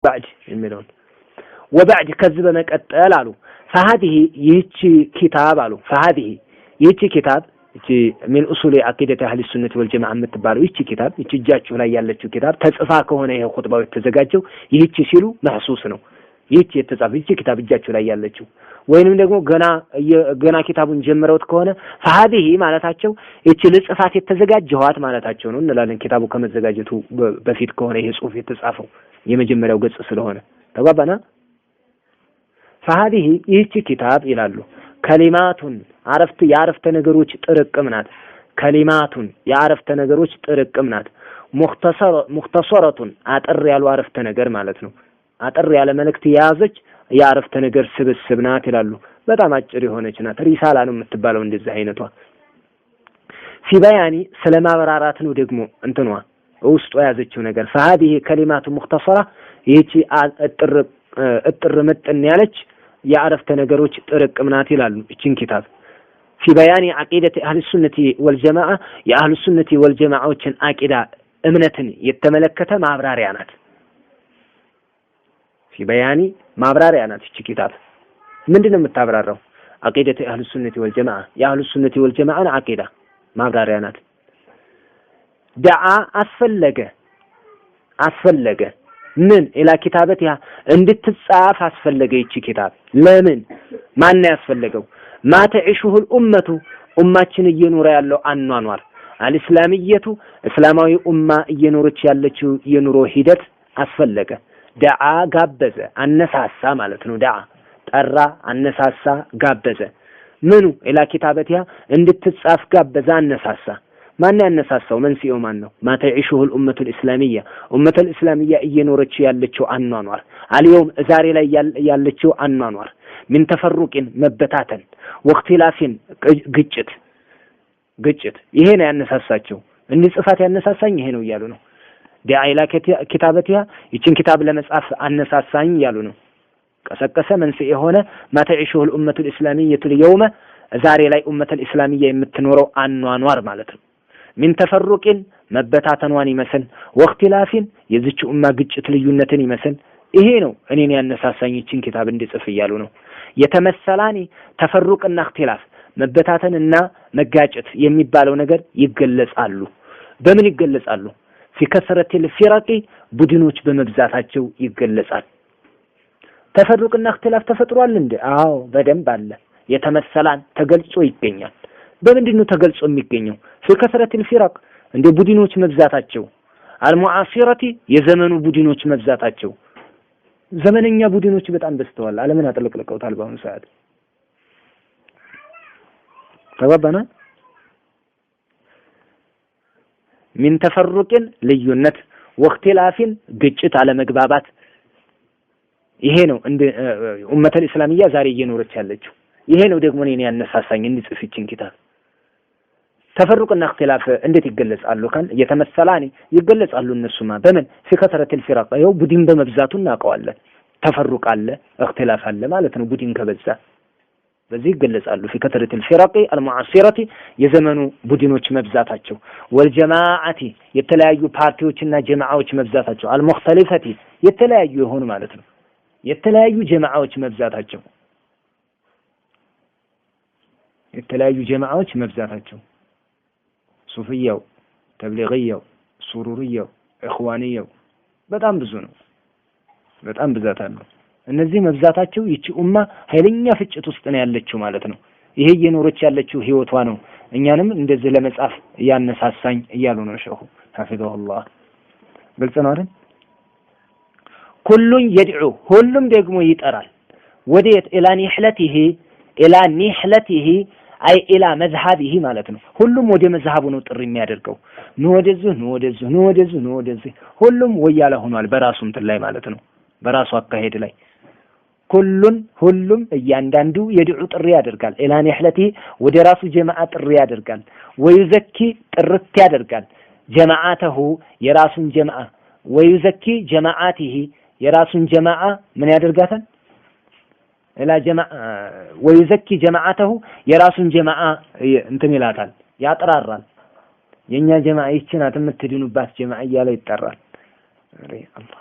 ባዕድ የሚለውን ወባዕድ ከዚህ በመቀጠል አሉ فهذه ይህች ኪታብ አሉ فهذه ይህች ኪታብ እቺ من اصول عقيده اهل السنه والجماعه የምትባለው ይህች ኪታብ ይህች እጃችሁ ላይ ያለችው ኪታብ ተጽፋ ከሆነ ይሄ ኹጥባው የተዘጋጀው ይህች ሲሉ መህሱስ ነው ይህች የተጻፈች ይህች ኪታብ እጃችሁ ላይ ያለችው ወይንም ደግሞ ገና ኪታቡን ጀምረውት ከሆነ فهذه ማለታቸው ይህች ለጽፋት የተዘጋጀዋት ማለታቸው ነው እንላለን ኪታቡ ከመዘጋጀቱ በፊት ከሆነ ይሄ ጽሁፍ የተጻፈው የመጀመሪያው ገጽ ስለሆነ ተባባና فهذه ይህች ኪታብ ይላሉ ከሊማቱን የአረፍተ ነገሮች ጥርቅም ናት ከሊማቱን የአረፍተ ነገሮች ጥርቅም ናት ሙኽተሰረቱን አጠር ያሉ አረፍተ ነገር ማለት ነው አጠር ያለ መልእክት የያዘች የአረፍተ ነገር ስብስብ ናት ይላሉ በጣም አጭር የሆነች ናት ሪሳላ ነው የምትባለው እንደዚህ አይነቷ ሲባያኒ ስለማብራራት ነው ደግሞ እንትኗ ውስጡ ያዘችው ነገር فهذه كلمات مختصرة ይህች እጥር ምጥን ያለች የአረፍተ ነገሮች ጥርቅም ናት ይላሉ እቺን ኪታብ في بيان عقيدة أهل السنة والجماعة يا أهل السنة والجماعة وشن عقيدة እምነትን የተመለከተ ማብራሪያ ናት في بيان ማብራሪያ ናት እቺ ኪታብ ምንድነው የምታብራራው عقيدة أهل السنة والجماعة يا أهل السنة والجماعة عقيدة ማብራሪያ ናት دعا አስፈለገ ምን ኢላ ኪታበቲያ እንድትጻፍ አስፈለገ ይቺ ኪታብ ለምን ማን ያስፈለገው ማተዒሹሁ الامه ኡማችን እየኖረ ያለው አኗኗር አልእስላሚየቱ እስላማዊ ኡማ እየኖረች ያለችው የኑሮ ሂደት አስፈለገ ደዓ ጋበዘ አነሳሳ ማለት ነው ደዓ ጠራ አነሳሳ ጋበዘ ምኑ ኢላ ኪታበቲያ እንድትጻፍ ጋበዘ አነሳሳ ማን ያነሳሳው መንስኤው ማን ነው ማተዒሹሁ الامه الاسلاميه ኡመተ الاسلاميه እየኖረች ያለችው አኗኗር አልየውም ዛሬ ላይ ያለችው አኗኗር ምን ተፈሩቅን መበታተን ወክቲላፊን ግጭት ይሄ ነው ያነሳሳቸው እንጽፋት ያነሳሳኝ ይሄ ነው እያሉ ነው ዲአይላ ኪታበቲያ ይችን ኪታብ ለመጻፍ አነሳሳኝ እያሉ ነው ቀሰቀሰ መንስኤ የሆነ ማተዒሹሁ الامه الاسلاميه اليوم ዛሬ ላይ ኡመተ الاسلاميه የምትኖረው አኗኗር ማለት ነው ምን ተፈሩቅን መበታተኗን ይመስል ወክቲላፊን የዚች ኡማ ግጭት ልዩነትን ይመስል ይሄ ነው እኔን ያነሳሳኝ ይችን ኪታብ እንድጽፍ እያሉ ነው የተመሰላኒ ተፈሩቅና እክትላፍ መበታተንና መጋጨት የሚባለው ነገር ይገለጻሉ በምን ይገለጻሉ في كثرة الفرق ቡድኖች በመብዛታቸው ይገለጻል ተፈሩቅና እክትላፍ ተፈጥሯል እንዴ አዎ በደንብ አለ የተመሰላን ተገልጾ ይገኛል በምንድነው ተገልጾ የሚገኘው في كثرة الفرق እንደ ቡድኖች መብዛታቸው المعاصرة የዘመኑ ቡድኖች መብዛታቸው ዘመነኛ ቡድኖች በጣም በዝተዋል ዓለምን አጥለቅልቀውታል በአሁኑ ሰዓት ተባባና من تفرق ልዩነት ወክትላፊን ግጭት አለመግባባት ይሄ ነው እንደ ኡመተ الاسلاميه ዛሬ እየኖረች ያለችው ይሄ ነው ደግሞ እኔ ያነሳሳኝ እንጽፍ ይችን ኪታብ ተፈሩቅና እክትላፍ እንዴት ይገለጻሉ ካል የተመሰላኒ ይገለጻሉ እነሱማ በምን في كثرة الفرق ያው ቡድን በመብዛቱ እናቀዋለን ተፈሩቅ አለ እክትላፍ አለ ማለት ነው ቡድን ከበዛ በዚህ ይገለጻሉ في كثرة الفرق المعاصرة የዘመኑ ቡድኖች መብዛታቸው والجماعة የተለያዩ ፓርቲዎችና ጀማዓዎች መብዛታቸው المختلفة የተለያዩ የሆኑ ማለት ነው የተለያዩ ጀማዓዎች መብዛታቸው ሱፊያው ተብሊግያው ሱሩሪያው ኢኽዋንያው በጣም ብዙ ነው በጣም ብዛት አለው እነዚህ መብዛታቸው ይቺ ኡማ ኃይለኛ ፍጭት ውስጥ ነው ያለችው ማለት ነው ይሄ እየኖረች ያለችው ህይወቷ ነው እኛንም እንደዚህ ለመጻፍ ያነሳሳኝ እያሉ ነው ሸኹ ሐፊዘሁላህ ግልጽ ነው አይደል ኩሉን يدعو ሁሉም ደግሞ ይጠራል ወዴት ኢላ ኒህለቲሂ አይ ኢላ መዝሃቢሂ ማለት ነው ሁሉም ወደ መዝሃቡ ነው ጥሪ የሚያደርገው ነው ወደዚህ ሁሉም ወያለ ሆኗል በራሱ እንትን ላይ ማለት ነው በራሱ አካሄድ ላይ ሁሉም እያንዳንዱ የድዑ ጥሪ ያደርጋል ኢላ ኒህለቲሂ ወደ ራሱ ጀማዓ ጥሪ ያደርጋል ወይዘኪ ጥርት ያደርጋል ጀማዓተሁ የራሱን ጀማዓ ወይዘኪ ጀማዓቲሂ የራሱን ጀማዓ ምን ያደርጋታል ኢላ ጀማዓ ወይዘኪ ጀማዓተሁ የራሱን ጀማዓ እንትን ይላታል ያጥራራል የኛ ጀማዓ ይችናት የምትድኑባት ጀማዓ እያለ ይጠራል አላህ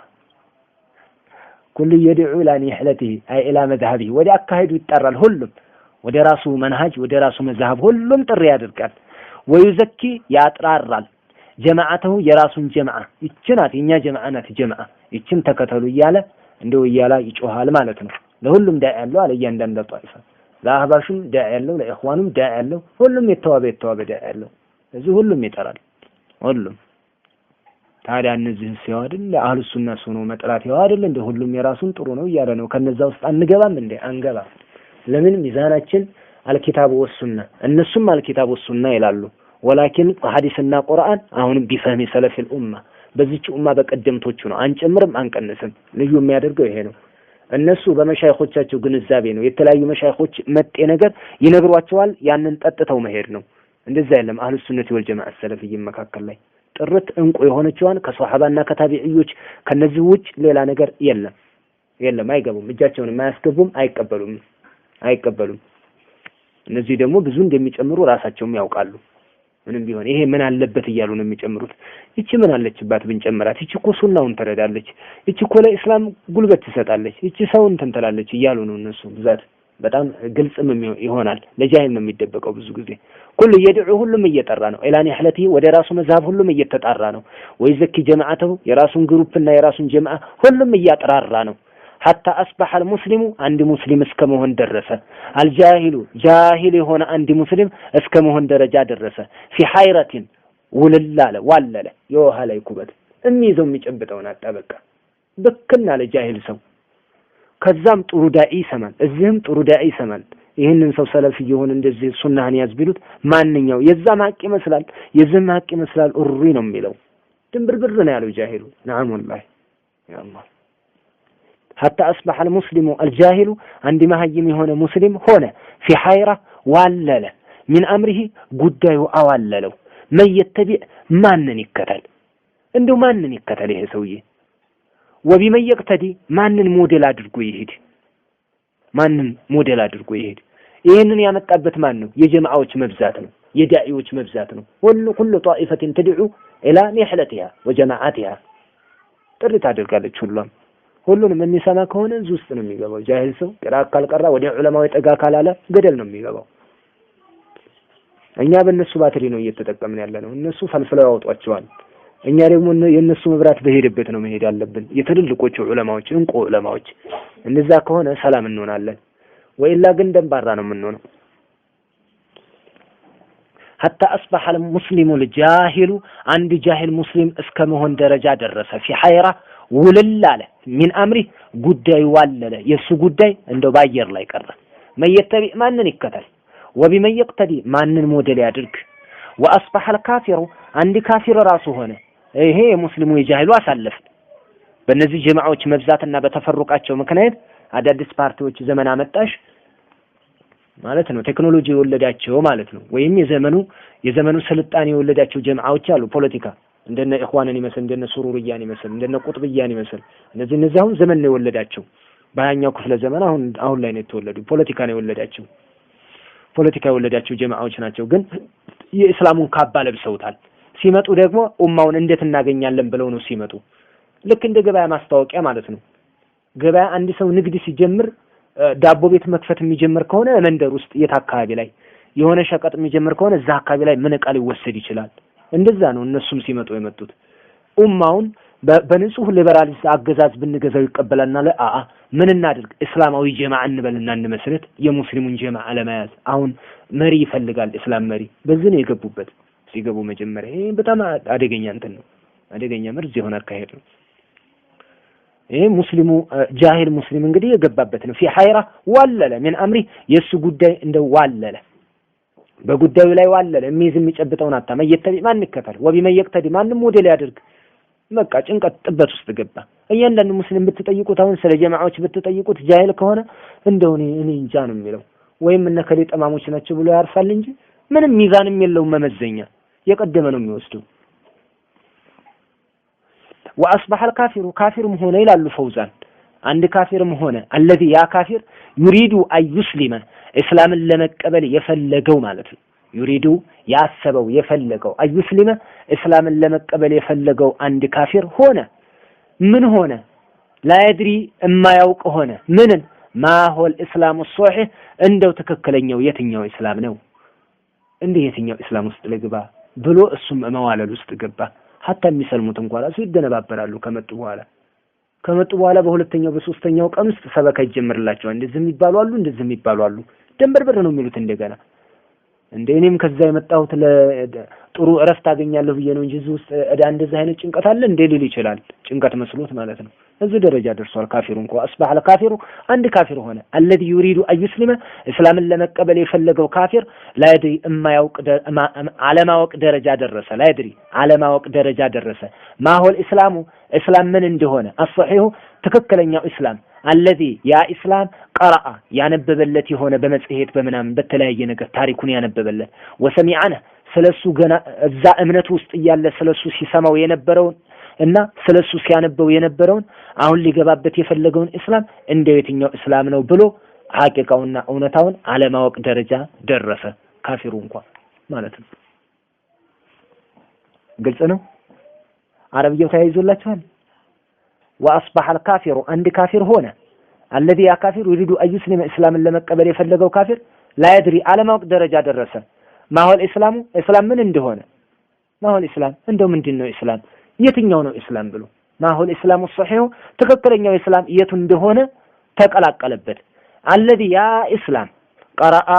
ኩሉ የድዑ ኢላ ኒሕለቲሂ አይ ኢላ መዝሀቢሂ ወደ አካሄዱ ይጠራል። ሁሉም ወደ ራሱ መንሃጅ ወደ ራሱ መዝሀብ ሁሉም ጥሪ ያደርጋል። ወዩዘኪ ያጥራራል ጀማዓተሁ የራሱን ጀማዓ ይችናት የኛ ጀማዓ ናት ጀማዓ ይችን ተከተሉ እያለ እንደው እያላ ይጮሃል ማለት ነው። ለሁሉም ዳኢ ያለው አለ እያንዳንዱ ጧኢፋ ለአህባሹም ዳኢ ያለው ለኢኽዋኑም ዳኢ ያለው ሁሉም የተዋበ ዳኢ ያለው እዚህ ሁሉም ይጠራል። ሁሉም ታዲያ እነዚህ ሲያወድል ለአህሉ ሱና ሱኑ መጥራት ያወድል እንደ ሁሉም የራሱን ጥሩ ነው እያለ ነው። ከነዛ ውስጥ አንገባም እንዴ? አንገባ። ለምን ሚዛናችን አልኪታቡ ወሱና እነሱም አልኪታቡ ወሱና ይላሉ። ወላኪን ሐዲስና ቁርአን አሁንም ቢፈህሚ ሰለፊል ኡማ በዚች ኡማ በቀደምቶቹ ነው። አንጨምርም አንቀንስም። ልዩ የሚያደርገው ይሄ ነው። እነሱ በመሻይኾቻቸው ግንዛቤ ነው። የተለያዩ መሻይኾች መጤ ነገር ይነግሯቸዋል። ያንን ጠጥተው መሄድ ነው። እንደዛ የለም። አህሉ ሱነቲ ወል ጀማዓ ሰለፊይ መካከል ላይ ጥርት እንቁ የሆነችዋን ከሷሐባና ከታቢዒዎች ከነዚህ ውጭ ሌላ ነገር የለም። አይገቡም። እጃቸውን የማያስገቡም አይቀበሉም። እነዚህ ደግሞ ብዙ እንደሚጨምሩ ራሳቸውም ያውቃሉ። ምንም ቢሆን ይሄ ምን አለበት እያሉ ነው የሚጨምሩት። ይቺ ምን አለችባት ብንጨምራት? ይቺ እኮ ሱናውን ትረዳለች፣ ይቺ እኮ ለእስላም ጉልበት ትሰጣለች፣ ይቺ ሰውን ትንተላለች እያሉ ነው እነሱ ብዛት። በጣም ግልጽም ይሆናል። ለጃሂል ነው የሚደበቀው ብዙ ጊዜ። ኩሉ የድዑ ሁሉም እየጠራ ነው። ኢላ ኒሕለቲሂ ወደ ራሱ መዝሀብ ሁሉም እየተጣራ ነው። ወይዘኪ ጀማዓተሁ የራሱን ግሩፕና የራሱን ጀማዓ ሁሉም እያጠራራ ነው። ሐታ አስበሐ አልሙስሊሙ አንድ ሙስሊም እስከ መሆን ደረሰ። አልጃሂሉ ጃሂል የሆነ አንድ ሙስሊም እስከ መሆን ደረጃ ደረሰ። ፊ ሐይረቲን ውልላለ ዋለለ የውሃ ላይ ኩበት የሚይዘው የሚጨብጠውን አጣ። በቃ ብክና ለጃሂል ሰው። ከዛም ጥሩ ዳኢ ይሰማል፣ እዚህም ጥሩ ዳኢ ይሰማል። ይህንን ሰው ሰለፊ የሆነ እንደዚህ ሱናህን ያዝ ቢሉት ማንኛው የዛም ሀቅ ይመስላል የዚህም ሀቅ ይመስላል ኡሪ ነው የሚለው። ድንብርብር ነው ያለው ጃሂሉ። ነዓም ወላሂ ያ አላህ ሐታ አስበሐ አልሙስሊሙ አልጃሂሉ አንድ መሀይም የሆነ ሙስሊም ሆነ ፊ ሐይራ ዋለለ ሚን አምሪሂ ጉዳዩ አዋለለው። መን የተቢዕ ማንን ይከተል? እንደው ማንን ይከተል ይሄ ሰውዬ? ወቢመን የቅተዲ ማንን ሞዴል አድርጎ ይሄድ? ይሄንን ያመጣበት ማን ነው? የጀማዓዎች መብዛት ነው፣ የዳኢዎች መብዛት ነው። ሁሉ ጧኢፈቲን ተድዑ ኢላ ኒሕለቲሃ ወጀማዓቲሃ ጥሪ ታደርጋለች። ሁሉንም የሚሰማ ከሆነ እዚህ ውስጥ ነው የሚገባው። ጃሂል ሰው ቅራአት ካልቀራ ወደ ዑለማው ጠጋ ካላለ ገደል ነው የሚገባው። እኛ በእነሱ ባትሪ ነው እየተጠቀምን ያለ ነው። እነሱ ፈልፍለው ያወጧቸዋል። እኛ ደግሞ የእነሱ መብራት በሄደበት ነው መሄድ ያለብን። የትልልቆቹ ዑለማዎች እንቁ ዑለማዎች እንደዛ ከሆነ ሰላም እንሆናለን። ወይላ ግን ደንባራ ነው የምንሆነው። ሐታ አስበሐ አልሙስሊሙ ልጃሂሉ አንድ ጃሂል ሙስሊም እስከ መሆን ደረጃ ደረሰ። ፊ ሐይራ ውልል አለ ሚን አምሪ ጉዳዩ ዋለለ የሱ ጉዳይ እንደው ባየር ላይ ቀረ። መየተቢ ማንን ይከተል? ወቢመን የቅተዲ ማንን ሞዴል ያድርግ? ወአስበሐ አልካፊሩ አንድ ካፊር ራሱ ሆነ። ይሄ የሙስሊሙ የጃሂሉ አሳለፍ። በእነዚህ ጀማዓዎች መብዛትና በተፈሩቃቸው ምክንያት አዳዲስ ፓርቲዎች ዘመን አመጣሽ ማለት ነው። ቴክኖሎጂ የወለዳቸው ማለት ነው። ወይም የዘመኑ ስልጣኔ የወለዳቸው ጀማዓዎች አሉ። ፖለቲካ እንደነ ኢኽዋንን ይመስል እንደነ ሱሩርያን ይመስል እንደነ ቁጥብያን ይመስል እነዚህ አሁን ዘመን ነው የወለዳቸው። በሃያኛው ክፍለ ዘመን አሁን ላይ ነው የተወለዱ። ፖለቲካ ነው የወለዳቸው። ፖለቲካ የወለዳቸው ጀማዓዎች ናቸው። ግን የእስላሙን ካባ ለብሰውታል። ሲመጡ ደግሞ ኡማውን እንዴት እናገኛለን ብለው ነው ሲመጡ። ልክ እንደ ገበያ ማስታወቂያ ማለት ነው። ገበያ አንድ ሰው ንግድ ሲጀምር ዳቦ ቤት መክፈት የሚጀምር ከሆነ መንደር ውስጥ የት አካባቢ ላይ የሆነ ሸቀጥ የሚጀምር ከሆነ እዛ አካባቢ ላይ ምን ዕቃ ሊወሰድ ይችላል። እንደዛ ነው እነሱም ሲመጡ የመጡት። ኡማውን በንጹህ ሊበራሊስት አገዛዝ ብንገዛው ይቀበላልና ምን እናድርግ? እስላማዊ ጀማዓ እንበልና እንመስረት። የሙስሊሙን ጀማዓ ለመያዝ አሁን መሪ ይፈልጋል። እስላም መሪ በዚህ ነው የገቡበት። ሲገቡ መጀመሪያ ይሄ በጣም አደገኛ እንትን ነው። አደገኛ መርዝ የሆነ አካሄድ ነው። ይሄ ሙስሊሙ ጃሂል ሙስሊም እንግዲህ የገባበት ነው። ፊ ሐይራ ዋለለ ሚን አምሪ የሱ ጉዳይ እንደው ዋለለ በጉዳዩ ላይ ዋለለ። የሚይዝ የሚጨብጠውን አጣ። መየተቢ ማን ይከተል? ወቢመን የቅተዲ ማንም ሞዴል ያድርግ። በቃ ጭንቀት ጥበት ውስጥ ገባ። እያንዳንዱ ሙስሊም ብትጠይቁት አሁን ስለ ጀማዓዎች ብትጠይቁት ጃሂል ከሆነ እንደው እኔ እንጃ ነው የሚለው። ወይም እነ ከሌ ጠማሞች ናቸው ብሎ ያርፋል እንጂ ምንም ሚዛንም የለውም መመዘኛ። የቀደመ ነው የሚወስደው። ወአስበሐ አልካፊሩ ካፊርም ሆነ ይላሉ ፈውዛን አንድ ካፊርም ሆነ አለዚ ያ ካፊር ዩሪዱ አዩስሊመ እስላምን ለመቀበል የፈለገው ማለት ነው። ዩሪዱ ያሰበው የፈለገው አዩስሊመ እስላምን ለመቀበል የፈለገው አንድ ካፊር ሆነ ምን ሆነ? لا يدري اما يوق هنا من ما هو الاسلام الصحيح እንደው ትክክለኛው የትኛው እስላም ነው እንዴ የትኛው እስላም ውስጥ ልግባ ብሎ እሱም መዋለል ውስጥ ገባ hatta የሚሰልሙት እንኳን ራሱ ይደነባበራሉ ከመጡ በኋላ በሁለተኛው በሶስተኛው ቀን ውስጥ ሰበካ ይጀምርላቸዋል እንደዚህ የሚባሉ አሉ ደንበርበር ነው የሚሉት እንደገና እንደኔም ከዛ የመጣሁት ለጥሩ እረፍት አገኛለሁ ብዬ ነው እንጂ እዚህ ውስጥ እንደዚህ አይነት ጭንቀት አለ እንደ ሊል ይችላል ጭንቀት መስሎት ማለት ነው እዚህ ደረጃ ደርሷል ካፊሩ እንኳን አስባህ ለካፊሩ አንድ ካፊር ሆነ الذي يريد ان يسلم እስላምን ለመቀበል የፈለገው ካፊር لا يدري የማያውቅ ዓለማወቅ ደረጃ ደረሰ لا يدري ዓለማወቅ ደረጃ ደረሰ ما هو الاسلام እስላም ምን እንደሆነ الصحيح ትክክለኛው እስላም الذي يا اسلام قرأ ያነበበለት የሆነ በመጽሔት በመናም በተለያየ ነገር ታሪኩን ያነበበለት وسمعنا ስለሱ ገና እዛ እምነት ውስጥ ያለ ስለሱ ሲሰማው የነበረው እና ስለሱ ሲያነበው የነበረውን አሁን ሊገባበት የፈለገውን እስላም እንደው የትኛው እስላም ነው ብሎ ሐቂቃውና እውነታውን ዓለማወቅ ደረጃ ደረሰ ካፊሩ እንኳን ማለት ነው ግልጽ ነው አረብየው ተያይዞላችኋል واصبح الكافر عند كافر هنا الذي يا كافر يريد ان يسلم اسلام ለመቀበል የፈለገው ካፊር لا يدري ዓለማወቅ ደረጃ ደረሰ ما هو الاسلام اسلام ምን እንደሆነ ما هو الاسلام እንደው ምንድነው እስላም የትኛው ነው እስላም ብሎ ما هو الاسلام الصحيح ትክክለኛው እስላም የቱ እንደሆነ ተቀላቀለበት الذي يا اسلام قرأ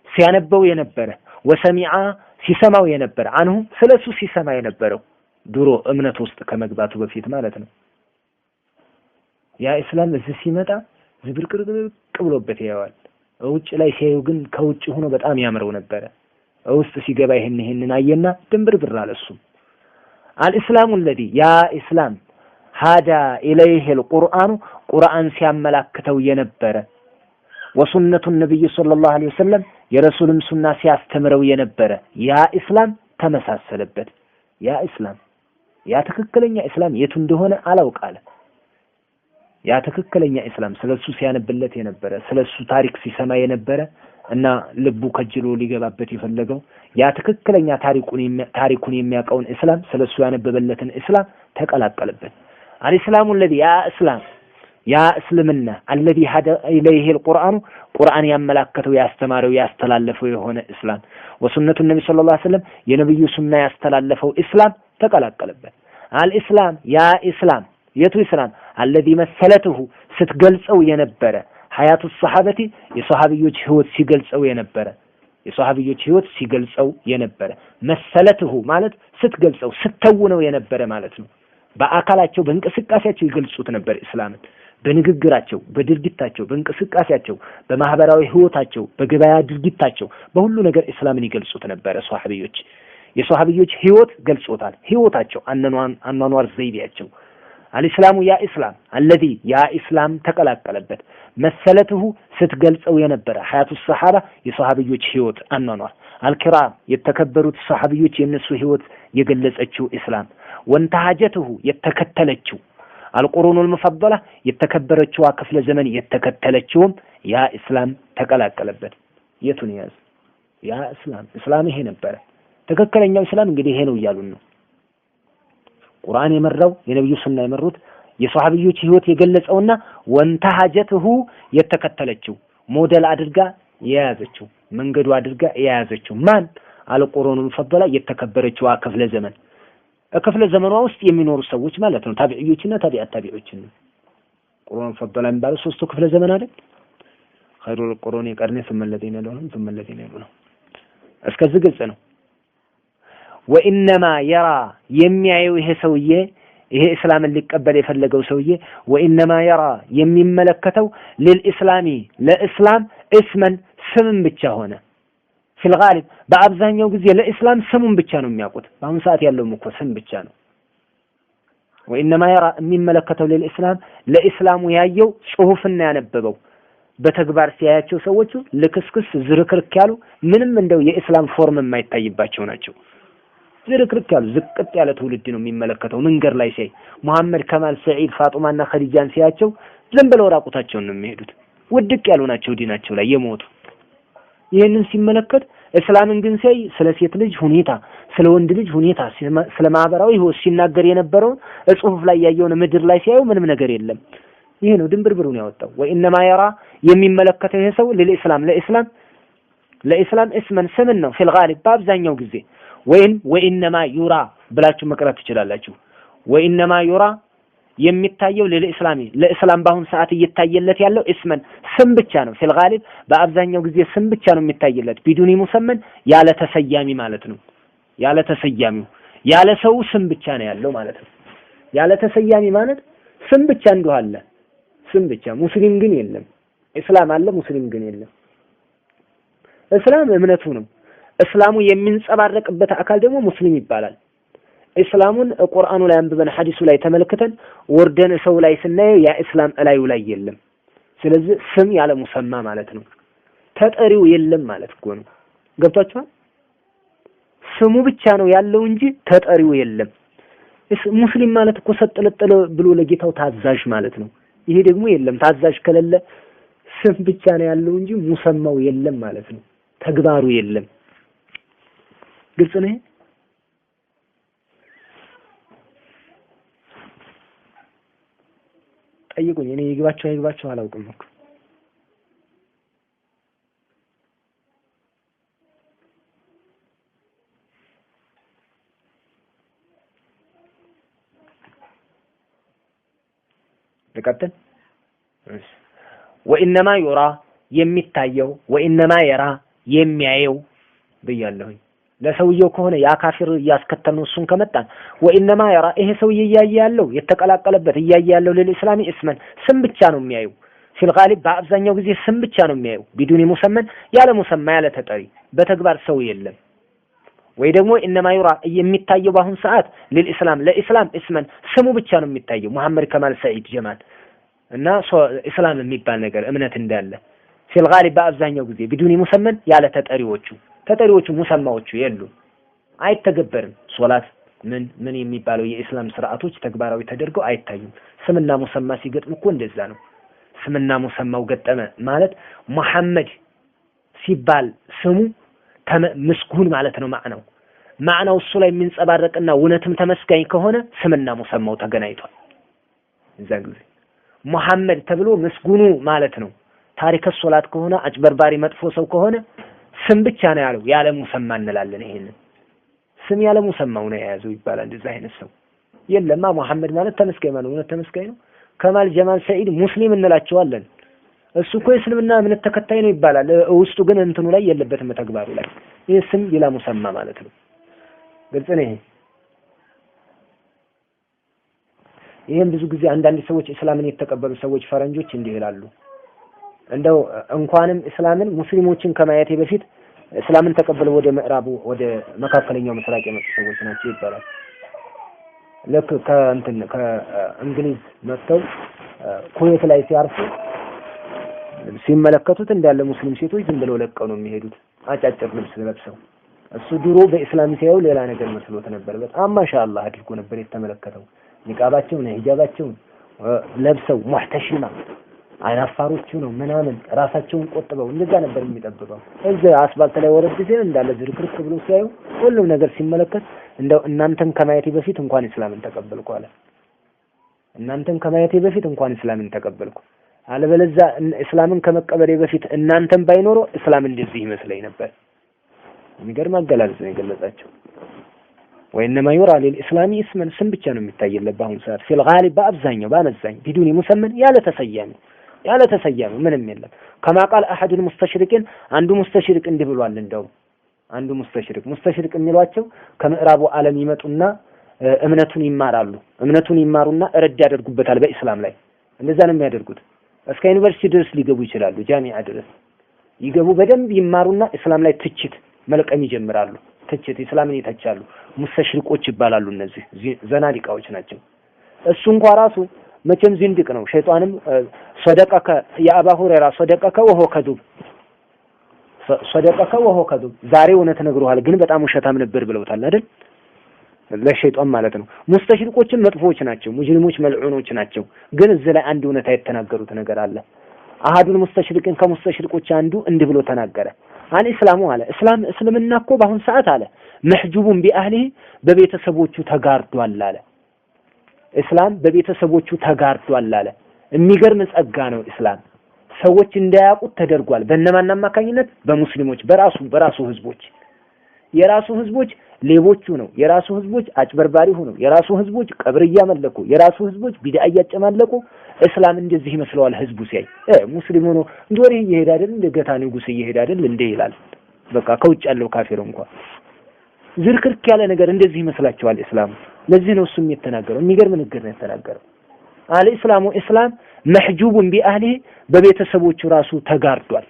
ሲያነበው የነበረ وسمع ሲሰማው የነበረ አንሁ ስለሱ ሲሰማ የነበረው ድሮ እምነት ውስጥ ከመግባቱ በፊት ማለት ነው ያ እስላም እዚህ ሲመጣ ዝብርቅርቅ ብሎበት ያዋል ውጭ ላይ ሲያዩ ግን ከውጭ ሆኖ በጣም ያምረው ነበር ውስጥ ሲገባ ይሄንን አየና ድንብርብር አለሱ الاسلام الذي يا اسلام هذا اليه القران قران ሲያመላክተው የነበረ وسنه النبي صلى الله عليه وسلم የረሱልም ሱና ሲያስተምረው የነበረ ያ እስላም ተመሳሰለበት ያ እስላም ያ ትክክለኛ እስላም የቱ እንደሆነ አላውቃለ ያ ትክክለኛ እስላም ስለሱ ሲያነብለት የነበረ ስለሱ ታሪክ ሲሰማ የነበረ እና ልቡ ከጅሎ ሊገባበት የፈለገው ያ ትክክለኛ ታሪኩን የሚያቀውን እስላም ስለሱ ያነበበለትን እስላም ተቀላቀለበት الاسلام الذي يا اسلام يا اسلمنا الذي هدى اليه القران قران ያመላከተው ያስተማረው ያስተላለፈው የሆነ እስላም وسنه النبي صلى الله عليه وسلم የነብዩ ሱና ያስተላለፈው እስላም ተቀላቀለበት الاسلام يا اسلام የቱ እስላም الذي مثلته ስትገልጸው የነበረ ሐያቱ الصحابه የሷሃቢዮች ህይወት ሲገልጸው የነበረ መሰለته ማለት ስትገልጸው ስተውነው የነበረ ማለት ነው በአካላቸው በእንቅስቃሴያቸው ይገልጹት ነበር እስላምን በንግግራቸው በድርጊታቸው በእንቅስቃሴያቸው በማህበራዊ ህይወታቸው በገበያ ድርጊታቸው በሁሉ ነገር እስላምን ይገልጹት ነበር ሷሃቢዮች የሷሃቢዮች ህይወት ገልጾታል ህይወታቸው አኗኗር ዘይቤያቸው الاسلام يا اسلام الذي يا اسلام ተቀላቀለበት መሰለته ስትገልጸው የነበረ ሐያቱ الصحابه የሷሃቢዮች ህይወት አኗኗር الكرام የተከበሩት ሷሃቢዮች የነሱ ህይወት የገለጸችው እስላም ወንተሃጀته የተከተለችው القرون المفضله የተከበረችው ክፍለ ዘመን የተከተለችው ያ እስላም ተቀላቀለበት የቱን ያዝ ያ እስላም ይሄ ነበር ተከክለኛው እስላም እንግዲህ ይሄ ነው ይያሉን ነው ቁርአን የመራው የነብዩ ሱና የመሩት የሷሃቢዮች ህይወት የገለጸውና ወንተሃጀته የተከተለችው ሞዴል አድርጋ የያዘችው መንገዱ አድርጋ የያዘችው ማን القرون المفضله የተከበረችው ክፍለ ዘመን ክፍለ ዘመኗ ውስጥ የሚኖሩ ሰዎች ማለት ነው ታቢዒዎችና ታቢዒዎች ቁርአን المفضله የሚባሉ ሶስቱ ክፍለ ዘመን አይደል خير القرون قرن ثم الذين يلونهم እስከዚህ ግልጽ ነው وانما يرى የሚያየው ይሄ ሰውዬ ይሄ እስላምን ሊቀበል የፈለገው ሰውዬ وانما يرى የሚመለከተው للاسلام ለእስላም اسما ስምን ብቻ ሆነ في الغالب በአብዛኛው ጊዜ ለእስላም ስሙን ብቻ ነው የሚያውቁት በአሁን ሰዓት ያለው እኮ ስም ብቻ ነው وانما يرى የሚመለከተው للاسلام ለእስላሙ ያየው ጽሁፍና ያነበበው በተግባር ሲያያቸው ሰዎቹ ለክስክስ ዝርክርክ ያሉ ምንም እንደው የእስላም ፎርም የማይታይባቸው ናቸው ዝርክርክ ያሉ ዝቅጥ ያለ ትውልድ ነው የሚመለከተው መንገር ላይ ሲያይ መሐመድ ከማል ሰዒድ ፋጡማና ኸዲጃን ሲያቸው ዝም ብለው ራቁታቸውን ነው የሚሄዱት ውድቅ ያሉ ናቸው ዲናቸው ላይ የሞቱ ይሄንን ሲመለከት እስላምን ግን ሲያይ ስለ ሴት ልጅ ሁኔታ፣ ስለ ወንድ ልጅ ሁኔታ፣ ስለ ማህበራዊ ህይወት ሲናገር የነበረውን ጽሁፍ ላይ ያየውን ምድር ላይ ሲያዩ ምንም ነገር የለም። ይሄ ነው ድንብርብሩን ያወጣው። ወኢነማ የራ የሚመለከተው ይሄ ሰው ለኢስላም እስመን ስምን ነው ፊል ጋሊብ በአብዛኛው ጊዜ ወኢነማ ዩራ ብላችሁ መቅራት ትችላላችሁ። ወኢነማ ዩራ የሚታየው ለእስላም በአሁን ሰዓት እየታየለት ያለው እስመን ስም ብቻ ነው። ፊል ጋሊብ በአብዛኛው ጊዜ ስም ብቻ ነው የሚታየለት። ቢዱኒ ሙሰመን ያለ ተሰያሚ ማለት ነው። ያለ ተሰያሚው ያለ ሰው ስም ብቻ ነው ያለው ማለት ነው። ያለ ተሰያሚ ማለት ስም ብቻ እንደው አለ፣ ስም ብቻ። ሙስሊም ግን የለም። እስላም አለ፣ ሙስሊም ግን የለም። እስላም እምነቱ ነው። እስላሙ የሚንጸባረቅበት አካል ደግሞ ሙስሊም ይባላል። እስላሙን ቁርአኑ ላይ አንብበን ሐዲሱ ላይ ተመልክተን ወርደን ሰው ላይ ስናየው ያ እስላም እላዩ ላይ የለም። ስለዚህ ስም ያለ ሙሰማ ማለት ነው። ተጠሪው የለም ማለት እኮ ነው። ገብቷችኋል? ስሙ ብቻ ነው ያለው እንጂ ተጠሪው የለም። ሙስሊም ማለት እኮ ሰጥለጥለ ብሎ ለጌታው ታዛዥ ማለት ነው። ይሄ ደግሞ የለም። ታዛዥ ከሌለ ስም ብቻ ነው ያለው እንጂ ሙሰማው የለም ማለት ነው። ተግባሩ የለም። ግልጽ ነው። ጠይቁኝ። እኔ ይግባቸው አላውቅም እኮ ልቀጥል። ወኢነማ ዩራ የሚታየው ወኢነማ የራ የሚያየው ብያለሁኝ። ለሰውየው ከሆነ ያ ካፊር እያስከተልነው እሱን ከመጣን ወኢነማ የራ ይሄ ሰውዬ እያየ ያለው የተቀላቀለበት እያየ ያለው ለኢስላሚ እስመን ስም ብቻ ነው የሚያየው። ፊል ጋሊብ በአብዛኛው ጊዜ ስም ብቻ ነው የሚያየው። ቢዱኒ ሙሰመን ያለ ሙሰማ ያለ ተጠሪ በተግባር ሰው የለም። ወይ ደግሞ ኢነማ ዩራ የሚታየው በአሁን ሰዓት ለኢስላም እስመን ስሙ ብቻ ነው የሚታየው። መሐመድ ከማል ሰዒድ ጀማል እና ኢስላም የሚባል ነገር እምነት እንዳለ ፊል ጋሊብ በአብዛኛው ጊዜ ቢዱኒ ሙሰመን ያለ ተጠሪዎቹ ሙሰማዎቹ የሉ፣ አይተገበርም። ሶላት ምን የሚባለው የኢስላም ስርዓቶች ተግባራዊ ተደርገው አይታዩም። ስምና ሙሰማ ሲገጥም እኮ እንደዛ ነው። ስምና ሙሰማው ገጠመ ማለት መሐመድ ሲባል ስሙ ምስጉን ማለት ነው። ማዕናው እሱ ላይ የሚንጸባረቅና እውነትም ተመስጋኝ ከሆነ ስምና ሙሰማው ተገናኝቷል። እዛ ጊዜ መሐመድ ተብሎ ምስጉኑ ማለት ነው። ታሪክ ሶላት ከሆነ አጭበርባሪ መጥፎ ሰው ከሆነ ስም ብቻ ነው ያለው፣ ያለ ሙሰማ እንላለን። ይሄንን ስም ያለ ሙሰማው ነው የያዘው ይባላል። እንደዛ አይነት ሰው የለማ። መሐመድ ማለት ተመስጋኝ ማለት እውነት ተመስጋኝ ነው። ከማል ጀማል ሰዒድ ሙስሊም እንላቸዋለን። እሱ እኮ እስልምና እምነት ተከታይ ነው ይባላል። ውስጡ ግን እንትኑ ላይ የለበትም ተግባሩ ላይ። ይሄ ስም ይላ ሙሰማ ማለት ነው። ግልጽ ነው። ይሄን ብዙ ጊዜ አንዳንድ ሰዎች እስላምን የተቀበሉ ሰዎች ፈረንጆች እንዲህ ይላሉ፣ እንደው እንኳንም እስላምን ሙስሊሞችን ከማየቴ በፊት እስላምን ተቀበለው ወደ ምዕራቡ ወደ መካከለኛው ምስራቅ የመጡ ሰዎች ናቸው ይባላል። ልክ ከእንግሊዝ መጥተው ኩዌት ላይ ሲያርፉ ሲመለከቱት እንዳለ ሙስሊም ሴቶች ዝም ብለው ለቀው ነው የሚሄዱት፣ አጫጭር ልብስ ለብሰው። እሱ ድሮ በእስላም ሲያዩ ሌላ ነገር መስሎት ነበር። በጣም ማሻአላህ አድርጎ ነበር የተመለከተው። ኒቃባቸውን ሂጃባቸውን ለብሰው ሙህተሽማ አይናፋሮቹ ነው ምናምን ራሳቸውን ቆጥበው እንደዛ ነበር የሚጠብቀው። እዛ አስፋልት ላይ ወረድ ሲል እንዳለ ዝርክርክ ብሎ ሲያዩ ሁሉም ነገር ሲመለከት እንደው እናንተን ከማየቴ በፊት እንኳን እስላምን ተቀበልኩ አለ። እናንተን ከማየቴ በፊት እንኳን እስላምን ተቀበልኩ፣ አለበለዚያ እስላምን ከመቀበሌ በፊት እናንተን ባይኖሩ እስላም እንደዚህ ይመስለኝ ነበር። የሚገርም አገላለጽ ነው የገለጻቸው። ወይንማ ዩራ ለልእስላሚ እስመን ስም ብቻ ነው የሚታየለት በአሁኑ ሰዓት ፊል ጋሊብ በአብዛኛው በአመዛኝ ቢዱኒ ሙሰመን ያለ ተሰያሚ ምንም የለም። ከማ ቃል አሐዱል ሙስተሽሪቂን አንዱ ሙስተሽሪቅ እንዲህ ብሏል። እንደው አንዱ ሙስተሽሪቅ የሚሏቸው ከምዕራቡ ዓለም ይመጡና እምነቱን ይማሩና ረድ ያደርጉበታል በእስላም ላይ። እንደዛ ነው የሚያደርጉት። እስከ ዩኒቨርሲቲ ድረስ ሊገቡ ይችላሉ። ጃሚዓ ድረስ ይገቡ በደንብ ይማሩና እስላም ላይ ትችት መልቀም ይጀምራሉ። ትችት እስላምን ይተቻሉ። ሙስተሽሪቆች ይባላሉ። እነዚህ ዘናዲቃዎች ናቸው። እሱ እንኳን ራሱ መቼም ዝንድቅ ነው። ሸይጣንም ሰደቀከ የአባ ሁረይራ ሰደቀከ ወሆ ከዱብ ዛሬ እውነት ነግሮሃል ግን በጣም ውሸታም ነበር ብለውታል አይደል? ለሸይጣን ማለት ነው። ሙስተሽሪቆችም መጥፎች ናቸው። ሙጅሪሞች መልዑኖች ናቸው። ግን እዚህ ላይ አንድ እውነታ የተናገሩት ነገር አለ። አሐዱል ሙስተሽሪቂን ከሙስተሽሪቆች አንዱ እንዲህ ብሎ ተናገረ። አልእስላሙ አለ እስልምና እኮ በአሁን ሰዓት አለ መህጁቡን ቢአህሊሂ በቤተሰቦቹ ተጋርዷል አለ። እስላም በቤተሰቦቹ ተጋርዷል አለ። የሚገርም ጸጋ ነው እስላም። ሰዎች እንዳያውቁት ተደርጓል። በእነማን አማካኝነት? በሙስሊሞች በራሱ ህዝቦች። የራሱ ህዝቦች ሌቦቹ ነው። የራሱ ህዝቦች አጭበርባሪ ሆነው፣ የራሱ ህዝቦች ቀብር እያመለኩ፣ የራሱ ህዝቦች ቢድዓ እያጨማለቁ እስላም እንደዚህ ይመስለዋል ህዝቡ ሲያይ። ሙስሊም ሆኖ እንደወሬ እየሄደ አይደል እንደ ገታ ንጉስ እየሄደ አይደል እንደ ይላል። በቃ ከውጭ ያለው ካፊር እንኳን ዝርክርክ ያለ ነገር እንደዚህ ይመስላቸዋል እስላም። ለዚህ ነው እሱም የተናገረው። የሚገርም ነገር ነው የተናገረው። አልእስላሙ እስላም መህጁቡን ቢአህሊሂ በቤተሰቦቹ ራሱ ተጋርዷል።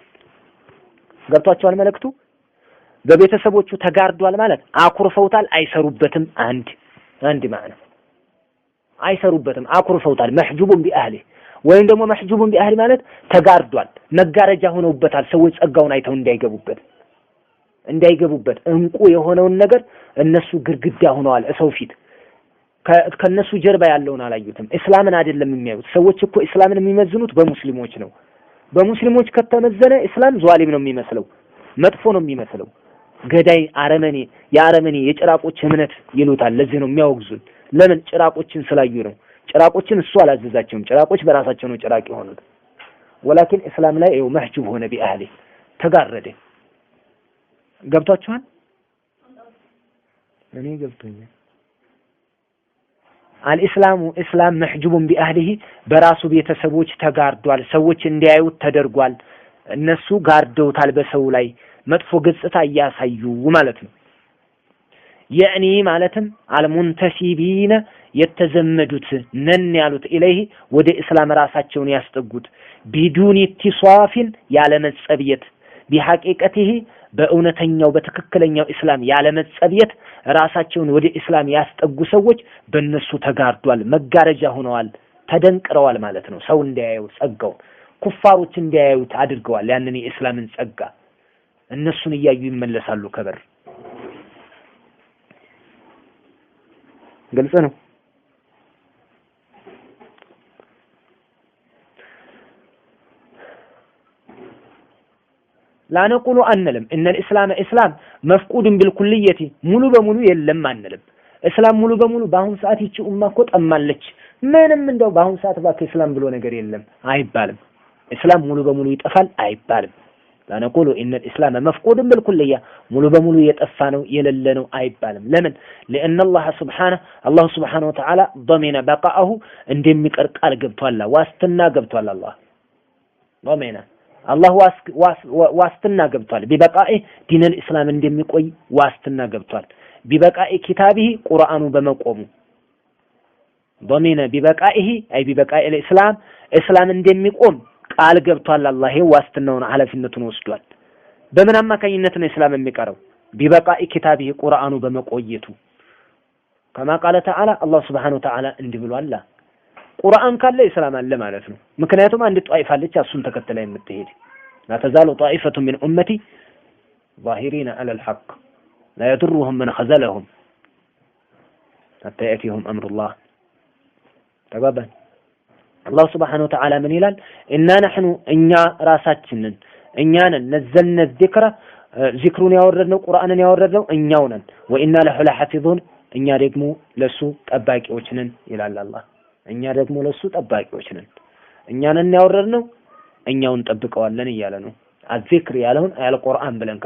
ገብቷቸዋል መልእክቱ? በቤተሰቦቹ ተጋርዷል ማለት አኩርፈውታል፣ አይሰሩበትም። አንድ ማዕና አይሰሩበትም፣ አኩርፈውታል። መህጁቡን ቢአህሊሂ ወይም ደግሞ መህጁቡን ቢአህሊ ማለት ተጋርዷል፣ መጋረጃ ሆነውበታል። ሰዎች ጸጋውን አይተው እንዳይገቡበት እንቁ የሆነውን ነገር እነሱ ግድግዳ ሆነዋል ሰው ፊት። ከነሱ ጀርባ ያለውን አላዩትም። እስላምን አይደለም የሚያዩት። ሰዎች እኮ እስላምን የሚመዝኑት በሙስሊሞች ነው። በሙስሊሞች ከተመዘነ እስላም ዟሊም ነው የሚመስለው፣ መጥፎ ነው የሚመስለው፣ ገዳይ፣ አረመኔ የጭራቆች እምነት ይሉታል። ለዚህ ነው የሚያወግዙት። ለምን? ጭራቆችን ስላዩ ነው። ጭራቆችን እሱ አላዘዛቸውም። ጭራቆች በራሳቸው ነው ጭራቅ የሆኑት። ወላኪን እስላም ላይ ይኸው መህጁብ ሆነ ቢአህሊ ተጋረደ። ገብቷችኋል? እኔ ገብቶኛል። አልእስላሙ እስላም መህጁቡን ቢአህሊሂ በራሱ ቤተሰቦች ተጋርዷል። ሰዎች እንዲያዩት ተደርጓል። እነሱ ጋርደውታል በሰው ላይ መጥፎ ገጽታ እያሳዩ ማለት ነው። የእኒ ማለትም አልሙንተሲቢነ የተዘመዱት ነን ያሉት ኢለይሂ ወደ እስላም ራሳቸውን ያስጠጉት ቢዱን ኢትሷፊን ያለመጸብየት ቢሐቂቀቲሂ በእውነተኛው በትክክለኛው እስላም ያለመጸብየት ራሳቸውን ወደ እስላም ያስጠጉ ሰዎች በእነሱ ተጋርዷል፣ መጋረጃ ሆነዋል፣ ተደንቅረዋል ማለት ነው። ሰው እንዳያዩ ጸጋው ኩፋሮች እንዳያዩት አድርገዋል። ያንን የእስላምን ጸጋ እነሱን እያዩ ይመለሳሉ ከበር። ግልጽ ነው። ላነቁሉ አንልም እነል እስላም መፍቁድን ቢልኩልየቲ ሙሉ በሙሉ የለም አንልም። እስላም ሙሉ በሙሉ በአሁን ሰዓት ይቺ ኡማ እኮ ጠማለች፣ ምንም እንደው በአሁን ሰዓት ባክ እስላም ብሎ ነገር የለም አይባልም። እስላም ሙሉ በሙሉ ይጠፋል አይባልም። ላነቁሉ እነል እስላም መፍቁድን ቢልኩልያ ሙሉ በሙሉ የጠፋ ነው የሌለ ነው አይባልም። ለምን? ለአን አላህ ሱብሓነሁ ወተዓላ ضمن بقاءه እንደሚቀር ቃል ገብቷል፣ ዋስትና ገብቷል። አላህ ዋስትና ገብቷል። ቢበቃኢ ዲነል እስላም እንደሚቆይ ዋስትና ገብቷል። ቢበቃኢ ኪታቢሂ ቁርአኑ በመቆሙ ضمن ببقائه أي ببقاء الإسلام እስላም እንደሚቆም ቃል ገብቷል። አላህ ዋስትናውን ኃላፊነቱን ወስዷል። በምን አማካኝነት ነው እስላም የሚቀረው? ቢበቃኢ ኪታቢሂ ቁርአኑ በመቆየቱ ከማ ቃለ ተዓላ አላህ ሱብሓነሁ ወተዓላ እንዲህ ብሏል። ቁርአን ካለ እስላም አለ ማለት ነው። ምክንያቱም አንድ ጧኢፋ አለች እሱን ተከትላ የምትሄድ لا تزال طائفة من أمتي ظاهرين على الحق لا يضرهم من خذلهم حتى يأتيهم أمر الله. تبابا الله سبحانه وتعالى من يلال إنا نحن إنيا راساتنا إنيا نزلنا الذكر ذكرون يوردنا قرآن يوردنا إنياونا وإنا له لحافظون إنيا رقمو لسو تأباك وشنن إلى الله إنيا رقمو لسو تأباك وشنن إنيا يوردنا እኛውን ጠብቀዋለን እያለ ነው። አዝክር ያለውን አያል ቁርአን ብለን